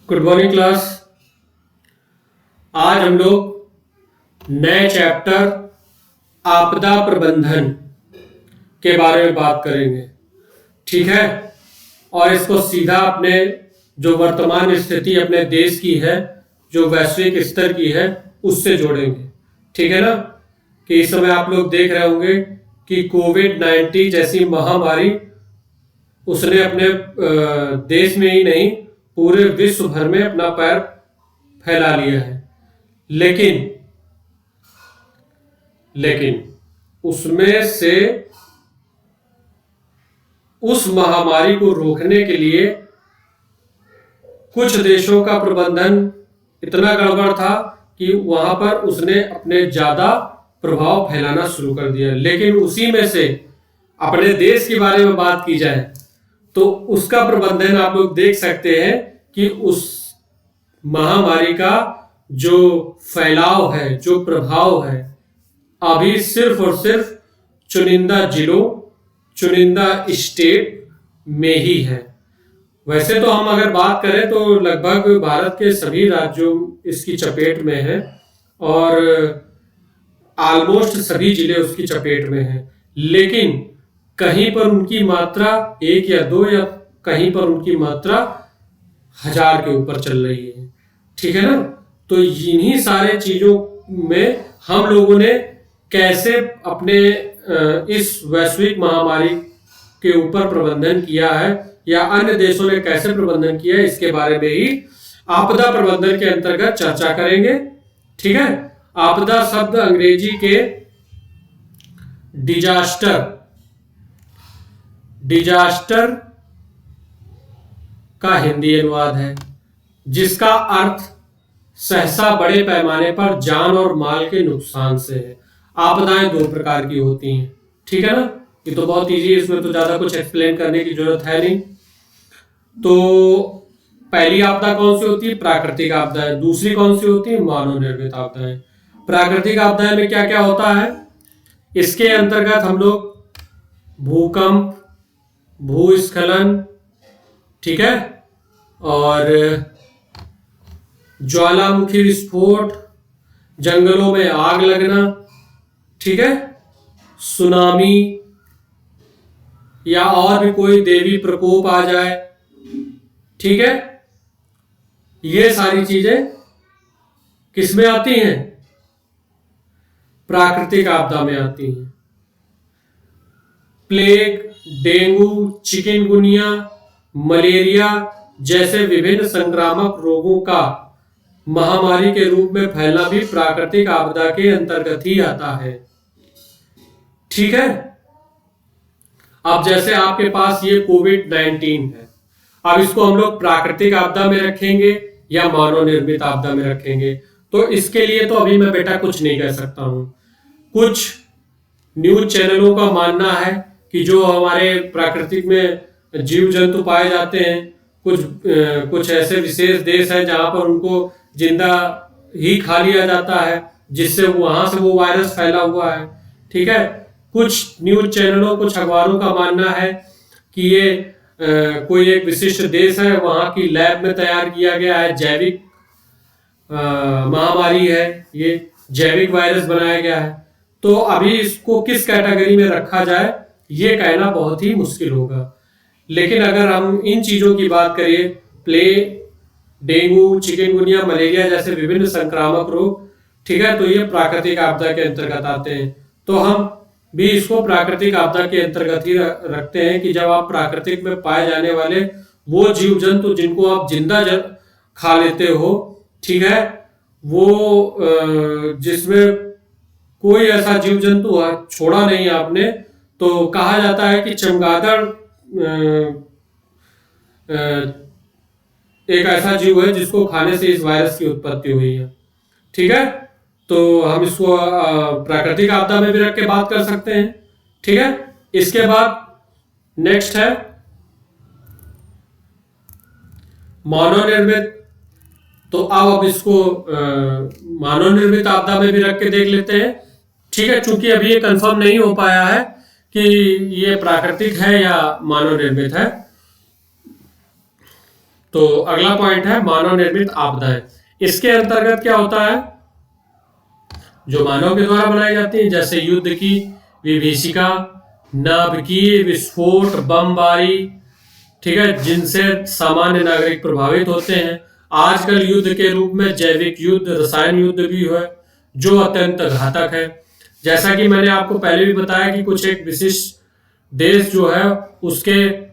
Good morning class. आज हम लोग नए चैप्टर आपदा प्रबंधन के बारे में बात करेंगे, ठीक है। और इसको सीधा अपने जो वर्तमान स्थिति अपने देश की है, जो वैश्विक स्तर की है, उससे जोड़ेंगे, ठीक है ना। कि इस समय आप लोग देख रहे होंगे कि कोविड-19 जैसी महामारी उसने अपने देश में ही नहीं पूरे विश्व भर में अपना पैर फैला लिया है। लेकिन उसमें से उस महामारी को रोकने के लिए कुछ देशों का प्रबंधन इतना गड़बड़ था कि वहां पर उसने अपने ज्यादा प्रभाव फैलाना शुरू कर दिया। लेकिन उसी में से अपने देश के बारे में बात की जाए तो उसका प्रबंधन आप लोग देख सकते हैं कि उस महामारी का जो फैलाव है, जो प्रभाव है, अभी सिर्फ और सिर्फ चुनिंदा जिलों, चुनिंदा स्टेट में ही है। वैसे तो हम अगर बात करें तो लगभग भारत के सभी राज्यों इसकी चपेट में है और ऑलमोस्ट सभी जिले उसकी चपेट में हैं। लेकिन कहीं पर उनकी मात्रा 1 या 2 या कहीं पर उनकी मात्रा 1000 के ऊपर चल रही है, ठीक है ना। तो इन्हीं सारे चीजों में हम लोगों ने कैसे अपने इस वैश्विक महामारी के ऊपर प्रबंधन किया है या अन्य देशों ने कैसे प्रबंधन किया है, इसके बारे में ही आपदा प्रबंधन के अंतर्गत चर्चा करेंगे, ठीक है। आपदा शब्द अंग्रेजी के डिजास्टर का हिंदी अनुवाद है, जिसका अर्थ सहसा बड़े पैमाने पर जान और माल के नुकसान से है। आपदाएं 2 प्रकार की होती हैं, ठीक है ना। ये तो बहुत इजी है, इसमें तो ज्यादा कुछ एक्सप्लेन करने की जरूरत है नहीं। तो पहली आपदा कौन सी होती है? प्राकृतिक आपदाएं। दूसरी कौन सी होती है? मानव निर्मित आपदाएं। प्राकृतिक आपदाएं में क्या क्या होता है? इसके अंतर्गत हम लोग भूकंप, भूस्खलन, ठीक है, और ज्वालामुखी विस्फोट, जंगलों में आग लगना, ठीक है, सुनामी या और भी कोई देवी प्रकोप आ जाए, ठीक है। ये सारी चीजें किसमें आती हैं? प्राकृतिक आपदा में आती हैं। प्लेग, डेंगू, चिकनगुनिया, मलेरिया जैसे विभिन्न संक्रामक रोगों का महामारी के रूप में फैलना भी प्राकृतिक आपदा के अंतर्गत ही आता है, ठीक है। अब जैसे आपके पास ये कोविड-19 है, अब इसको हम लोग प्राकृतिक आपदा में रखेंगे या मानव निर्मित आपदा में रखेंगे, तो इसके लिए तो अभी मैं बेटा कुछ नहीं कह सकता हूं। कुछ न्यूज चैनलों का मानना है कि जो हमारे प्राकृतिक में जीव जंतु पाए जाते हैं, कुछ ऐसे विशेष देश हैं जहां पर उनको जिंदा ही खा लिया जाता है, जिससे वहां से वो वायरस फैला हुआ है, ठीक है। कुछ न्यूज चैनलों, कुछ अखबारों का मानना है कि ये कोई एक विशिष्ट देश है, वहां की लैब में तैयार किया गया है, जैविक महामारी है, ये जैविक वायरस बनाया गया है। तो अभी इसको किस कैटेगरी में रखा जाए ये कहना बहुत ही मुश्किल होगा। लेकिन अगर हम इन चीजों की बात करें, प्लेग, डेंगू, चिकनगुनिया, मलेरिया जैसे विभिन्न संक्रामक रोग, ठीक है, तो ये प्राकृतिक आपदा के अंतर्गत आते हैं। तो हम भी इसको प्राकृतिक आपदा के अंतर्गत ही रखते हैं कि जब आप प्राकृतिक में पाए जाने वाले वो जीव जंतु जिनको आप जिंदा खा लेते हो, ठीक है, वो जिसमें कोई ऐसा जीव जंतु छोड़ा नहीं आपने, तो कहा जाता है कि चमगादड़ एक ऐसा जीव है जिसको खाने से इस वायरस की उत्पत्ति हुई है, ठीक है। तो हम इसको प्राकृतिक आपदा में भी रख के बात कर सकते हैं, ठीक है। इसके बाद नेक्स्ट है मानव निर्मित। तो अब इसको मानव निर्मित आपदा में भी रख के देख लेते हैं, ठीक है। चूंकि अभी ये कंफर्म नहीं हो पाया है कि ये प्राकृतिक है या मानव निर्मित है। तो अगला पॉइंट है मानव निर्मित आपदाएं। इसके अंतर्गत क्या होता है, जो मानव के द्वारा बनाई जाती है, जैसे युद्ध की विभीषिका, नाभिकीय विस्फोट, बमबारी, ठीक है, जिनसे सामान्य नागरिक प्रभावित होते हैं। आजकल युद्ध के रूप में जैविक युद्ध, रसायन युद्ध भी है, जो अत्यंत घातक है। जैसा कि मैंने आपको पहले भी बताया कि कुछ एक विशिष्ट देश जो है उसके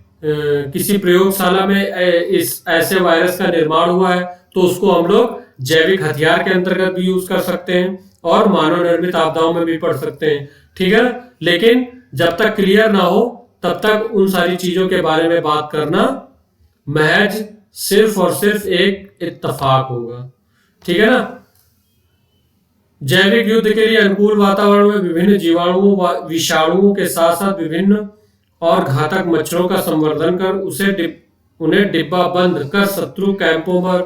किसी प्रयोगशाला में इस ऐसे वायरस का निर्माण हुआ है, तो उसको हम लोग जैविक हथियार के अंतर्गत भी यूज कर सकते हैं और मानव निर्मित आपदाओं में भी पढ़ सकते हैं, ठीक है। लेकिन जब तक क्लियर ना हो तब तक उन सारी चीजों के बारे में बात करना महज सिर्फ और सिर्फ एक इत्तफाक होगा, ठीक है ना। जैविक युद्ध के लिए अनुकूल वातावरण में विभिन्न जीवाणुओं, विषाणुओं के साथ साथ विभिन्न और घातक मच्छरों का संवर्धन कर उन्हें डिब्बा बंद कर शत्रु कैंपों पर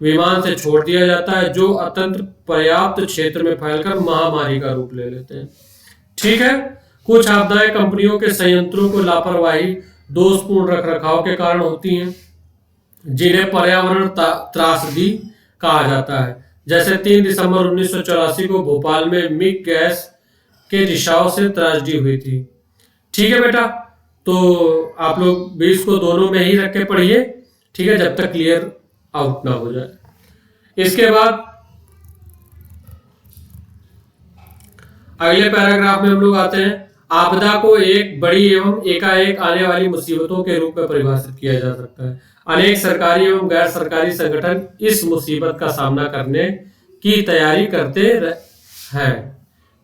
विमान से छोड़ दिया जाता है, जो अत्यंत पर्याप्त क्षेत्र में फैलकर महामारी का रूप ले लेते हैं, ठीक है। कुछ आपदाएं कंपनियों के संयंत्रों को लापरवाही, दोषपूर्ण रखरखाव के कारण होती हैं, जिन्हें पर्यावरण त्रासदी कहा जाता है। जैसे 3 दिसंबर 1984 को भोपाल में मिग गैस के रिसाव से त्रासदी हुई थी, ठीक है बेटा। तो आप लोग भी इसको दोनों में ही रख के पढ़िए, ठीक है, जब तक क्लियर आउट ना हो जाए। इसके बाद अगले पैराग्राफ में हम लोग आते हैं। आपदा को एक बड़ी एवं एकाएक आने वाली मुसीबतों के रूप में परिभाषित किया जा सकता है। अनेक सरकारी एवं गैर सरकारी संगठन इस मुसीबत का सामना करने की तैयारी करते हैं,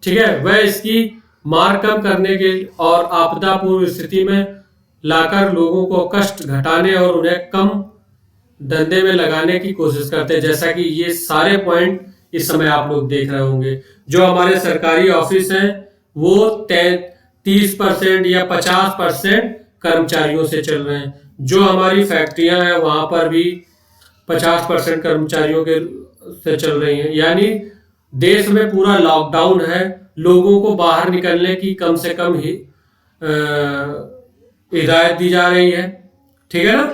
ठीक है। वह इसकी मार कम करने के और आपदा पूर्व स्थिति में लाकर लोगों को कष्ट घटाने और उन्हें कम धंधे में लगाने की कोशिश करते हैं। जैसा कि ये सारे पॉइंट इस समय आप लोग देख रहे होंगे, जो हमारे सरकारी ऑफिस हैं वो 30% या 50% कर्मचारियों से चल रहे हैं। जो हमारी फैक्ट्रियां हैं वहां पर भी 50% कर्मचारियों के से चल रही हैं। यानी देश में पूरा लॉकडाउन है, लोगों को बाहर निकलने की कम से कम ही हिदायत दी जा रही है, ठीक है ना।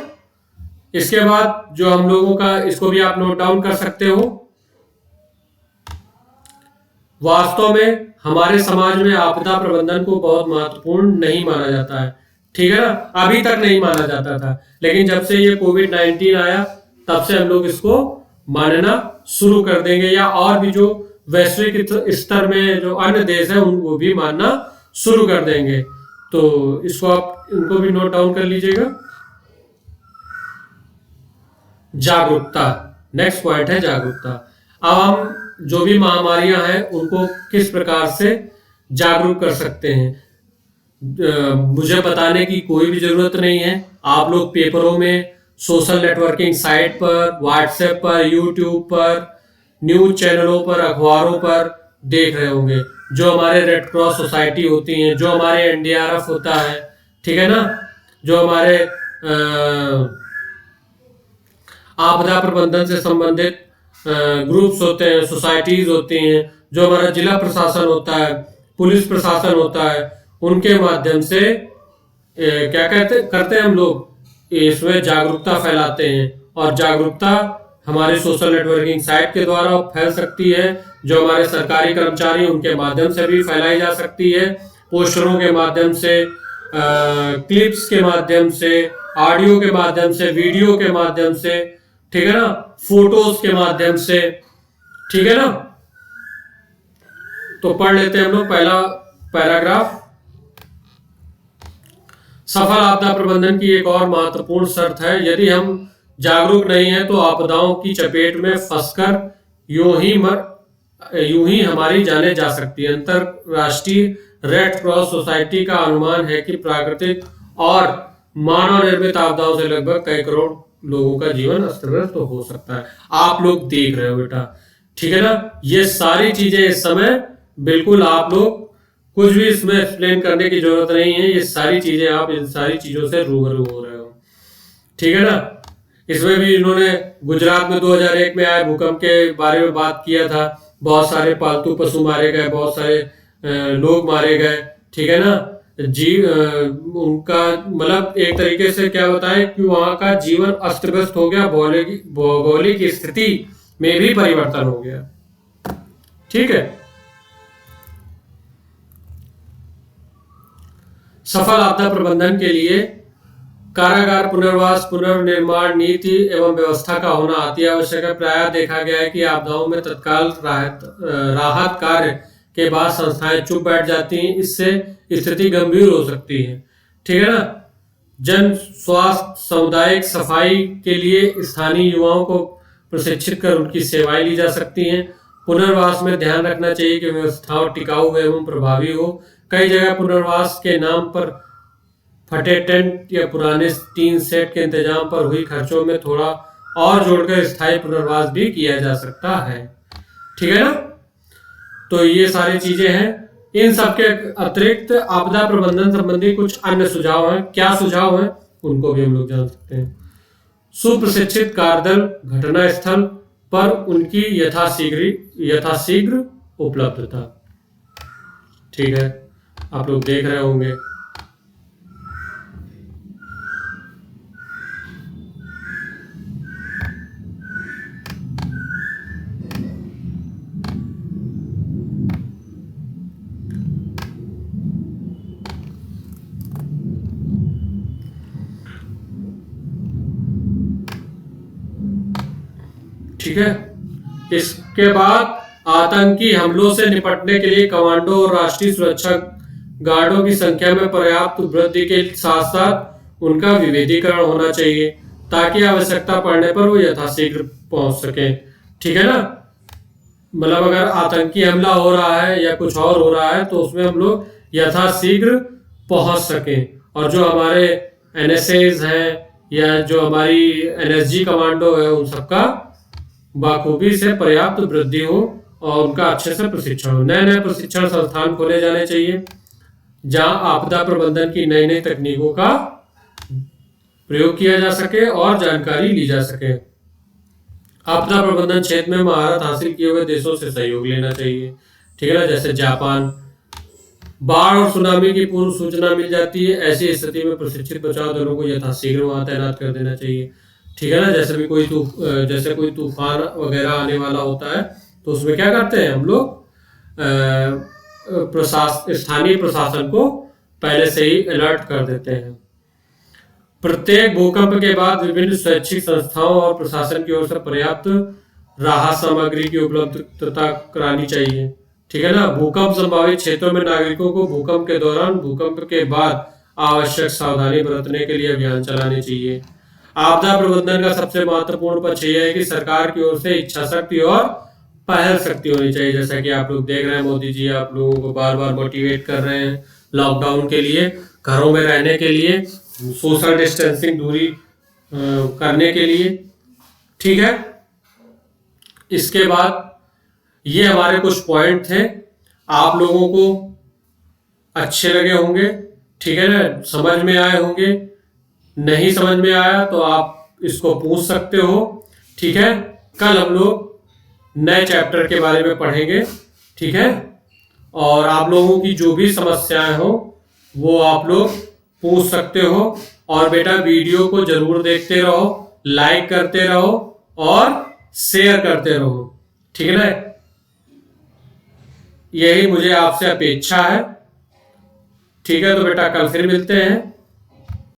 इसके बाद जो हम लोगों का, इसको भी आप नोट डाउन कर सकते हो, वास्तव में हमारे समाज में आपदा प्रबंधन को बहुत महत्वपूर्ण नहीं माना जाता है, ठीक है ना। अभी तक नहीं माना जाता था, लेकिन जब से ये कोविड-19 आया तब से हम लोग इसको मानना शुरू कर देंगे, या और भी जो वैश्विक स्तर में जो अन्य देश है उनको भी मानना शुरू कर देंगे। तो इसको आप इनको भी नोट डाउन कर लीजिएगा। जागरूकता, नेक्स्ट पॉइंट है जागरूकता। अब हम जो भी महामारियां हैं उनको किस प्रकार से जागरूक कर सकते हैं, मुझे बताने की कोई भी जरूरत नहीं है। आप लोग पेपरों में, सोशल नेटवर्किंग साइट पर, व्हाट्सएप पर, यूट्यूब पर, न्यूज चैनलों पर, अखबारों पर देख रहे होंगे। जो हमारे रेड क्रॉस सोसाइटी होती हैं, जो हमारे एनडीआरएफ होता है, ठीक है ना, जो हमारे आपदा प्रबंधन से संबंधित ग्रुप्स होते हैं, सोसाइटीज होती हैं, जो हमारा जिला प्रशासन होता है, पुलिस प्रशासन होता है, उनके माध्यम से क्या करते हैं हम लोग, इसमें जागरूकता फैलाते हैं। और जागरूकता हमारे सोशल नेटवर्किंग साइट के द्वारा फैल सकती है, जो हमारे सरकारी कर्मचारी उनके माध्यम से भी फैलाई जा सकती है, पोस्टरों के माध्यम से, क्लिप्स के माध्यम से, ऑडियो के माध्यम से, वीडियो के माध्यम से, ठीक है ना, फोटोज के माध्यम से, ठीक है ना। तो पढ़ लेते हैं हम लोग पहला पैराग्राफ। सफल आपदा प्रबंधन की एक और महत्वपूर्ण शर्त है, यदि हम जागरूक नहीं है तो आपदाओं की चपेट में फंसकर यूं ही हमारी जानें जा सकती है। अंतरराष्ट्रीय रेड क्रॉस सोसाइटी का अनुमान है कि प्राकृतिक और मानव निर्मित आपदाओं से लगभग कई करोड़ लोगों का जीवन अस्त व्यस्त तो हो सकता है। आप लोग देख रहे हो बेटा, ठीक है ना। ये सारी चीजें इस समय बिल्कुल आप लोग कुछ भी इसमें एक्सप्लेन करने की जरूरत नहीं है, ये सारी चीजें आप इन सारी चीजों से रूबरू हो रहे हो, ठीक है ना। इसमें भी इन्होंने गुजरात में 2001 में आए भूकंप के बारे में बात किया था। बहुत सारे पालतू पशु मारे गए, बहुत सारे लोग मारे गए, ठीक है ना। उनका मतलब एक तरीके से क्या बताएं कि वहां का जीवन अस्त व्यस्त हो गया, भौगोलिक स्थिति में भी परिवर्तन हो गया। ठीक है। सफल आपदा प्रबंधन के लिए कारागार पुनर्वास पुनर्निर्माण नीति एवं व्यवस्था का होना अति आवश्यक है। प्रायः देखा गया है कि आपदाओं में तत्काल राहत कार्य के बाद संस्थाएं चुप बैठ जाती हैं, इससे स्थिति गंभीर हो सकती है। ठीक है ना। जन स्वास्थ्य सामुदायिक सफाई के लिए स्थानीय युवाओं को प्रशिक्षित कर उनकी सेवाएं ली जा सकती हैं। पुनर्वास में ध्यान रखना चाहिए कि व्यवस्थाओं टिकाऊ एवं प्रभावी हो। कई जगह पुनर्वास के नाम पर फटे टेंट या पुराने टीन सेट के इंतजाम पर हुई खर्चों में थोड़ा और जोड़कर स्थायी पुनर्वास भी किया जा सकता है। ठीक है ना। तो ये सारी चीजें हैं। इन सबके अतिरिक्त आपदा प्रबंधन संबंधी कुछ अन्य सुझाव हैं। क्या सुझाव हैं उनको भी हम लोग जान सकते हैं। सुप्रशिक्षित कार्यदल घटना स्थल पर उनकी यथाशीघ्र उपलब्धता। ठीक है, आप लोग देख रहे होंगे। ठीक है। इसके बाद आतंकी हमलों से निपटने के लिए कमांडो और राष्ट्रीय सुरक्षा गार्डों की संख्या में पर्याप्त वृद्धि के साथ साथ उनका विविधीकरण होना चाहिए ताकि आवश्यकता पड़ने पर वो यथाशीघ्र पहुंच सके। ठीक है ना। मतलब अगर आतंकी हमला हो रहा है या कुछ और हो रहा है तो उसमें हम लोग यथाशीघ्र पहुंच सकें, और जो हमारे एनएसएज हैं या जो हमारी एनएसजी कमांडो है उन सबका बाखूबी से पर्याप्त वृद्धि हो और उनका अच्छे से प्रशिक्षण हो। नए नए प्रशिक्षण संस्थान खोले जाने चाहिए जहां आपदा प्रबंधन की नई नई तकनीकों का प्रयोग किया जा सके और जानकारी ली जा सके। आपदा प्रबंधन क्षेत्र में महारत हासिल किए हुए देशों से सहयोग लेना चाहिए। ठीक है ना। जैसे जापान, बाढ़ और सुनामी की पूर्व सूचना मिल जाती है, ऐसी स्थिति में प्रशिक्षित बचाव दलों को यथाशीघ्र वहां तैनात कर देना चाहिए। ठीक है ना। जैसे कोई तूफान वगैरह आने वाला होता है तो उसमें क्या करते हैं हम लोग, स्थानीय प्रशासन को पहले से ही अलर्ट कर देते हैं। प्रत्येक भूकंप के बाद विभिन्न स्वैच्छिक संस्थाओं और प्रशासन की ओर से पर्याप्त राहत सामग्री की उपलब्धता करानी चाहिए। ठीक है ना। भूकंप संभावित क्षेत्रों में नागरिकों को भूकंप के दौरान, भूकंप के बाद आवश्यक सावधानी बरतने के लिए अभियान चलाने चाहिए। आपदा प्रबंधन का सबसे महत्वपूर्ण पक्ष यह है कि सरकार की ओर से इच्छा शक्ति और पहल शक्ति होनी चाहिए। जैसा कि आप लोग देख रहे हैं, मोदी जी आप लोगों को बार बार मोटिवेट कर रहे हैं लॉकडाउन के लिए, घरों में रहने के लिए, सोशल डिस्टेंसिंग दूरी करने के लिए। ठीक है। इसके बाद ये हमारे कुछ पॉइंट थे, आप लोगों को अच्छे लगे होंगे। ठीक है ना। समझ में आए होंगे। नहीं समझ में आया तो आप इसको पूछ सकते हो। ठीक है। कल हम लोग नए चैप्टर के बारे में पढ़ेंगे। ठीक है। और आप लोगों की जो भी समस्याएं हो वो आप लोग पूछ सकते हो। और बेटा वीडियो को जरूर देखते रहो, लाइक करते रहो और शेयर करते रहो। ठीक है ना। यही मुझे आपसे अपेक्षा है। ठीक है। तो बेटा कल फिर मिलते हैं।